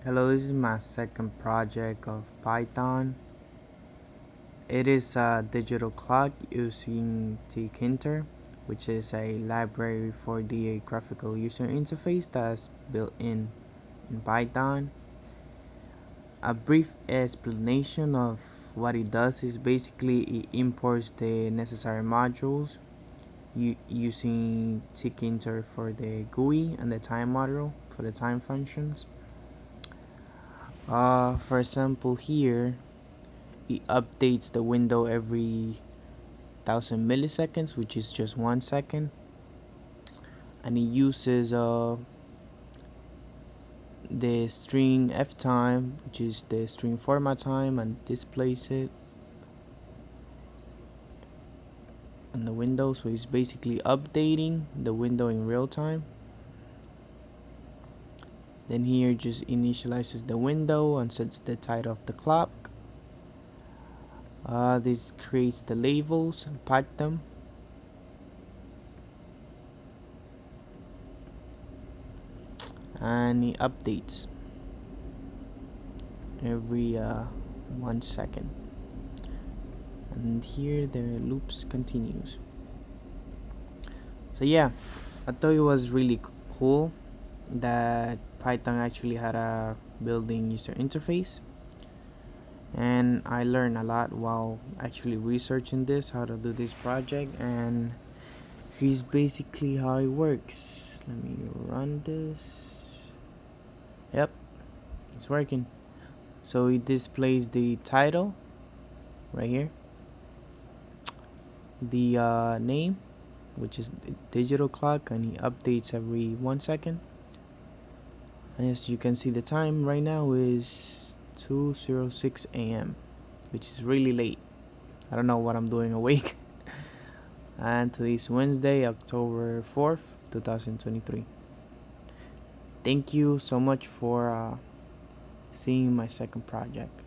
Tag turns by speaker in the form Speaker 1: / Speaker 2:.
Speaker 1: Hello, this is my second project of Python. It is a digital clock using Tkinter, which is a library for the graphical user interface that's built in Python. A brief explanation of what it does is basically it imports the necessary modules using Tkinter for the GUI and the time module for the time functions. For example, here it updates the window every 1000 milliseconds, which is just 1 second, and it uses the string f time, which is the string format time, and displays it on the window. So it's basically updating the window in real time. Then here just initializes the window and sets the title of the clock. This creates the labels and pack them. And it updates every 1 second. And here the loops continues. So yeah, I thought it was really cool that Python actually had a built-in user interface, and I learned a lot while actually researching this, how to do this project. And here's basically how it works. Let me run this. Yep, it's working. So it displays the title right here, the name, which is digital clock, and it updates every 1 second. And as you can see, the time right now is 2:06 a.m., which is really late. I don't know what I'm doing awake. And today's Wednesday, October 4th, 2023. Thank you so much for seeing my second project.